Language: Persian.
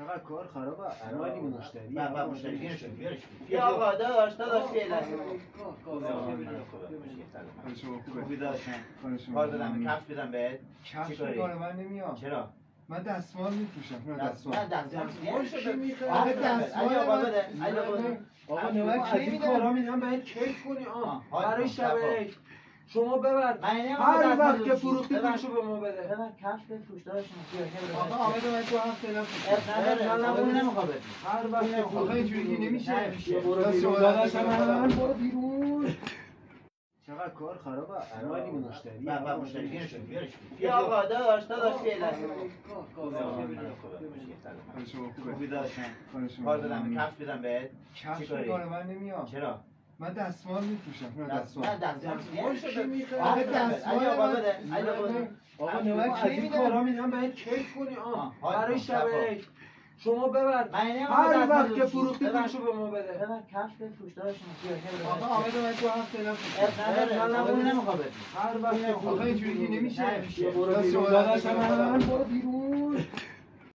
چقدر کار خرابه. اومدی مشتری. بابا مشتری بیارش. بیا آقا داشت فعلا. خوبی داشتم. کار دادم کفش بدم بهت. کفش کار من نمیاد. چرا؟ من دستمال میپوشم. نه دستمال. من دستمال چی میخوای؟ آقا دستمال آقا من- بده. آقا نوبت از این کارا میدونم باید کیف کنی. برای شب عید. شما ببر. هر وقت که فروختی پولشو به ما بده. ببر کفش بفروش داشتم. آقا عامل من تو هم فعلا من نمیخوام بدی. هر وقت که آقا فروختی اینجوری که نمیشه. برو بیرون. داداشم برو بیرون. چقدر کار خرابه. اومدی مشتری. بابا مشتری بیارش. بیا آقا داشت فعلا. خوبی داشتم. کار دادم کفش بدم بهت. کفش کار من نمیاد. چرا؟ من دستمال میپوشم. نه دستمال. من دستمال چی میخوای؟ آقا دستمال آقا نوبت از این کارا میدونم باید کیف کنی. برای شب عید. شما ببر. هر وقت که فروختی پولشو به ما بده. ببر کفش بفروش داشتم. آقا عامل من تو هم فعلا من نمیخوام بدی. هر وقت که آقا اینجوری که نمیشه. برو بیرون. داداشم برو بیرون.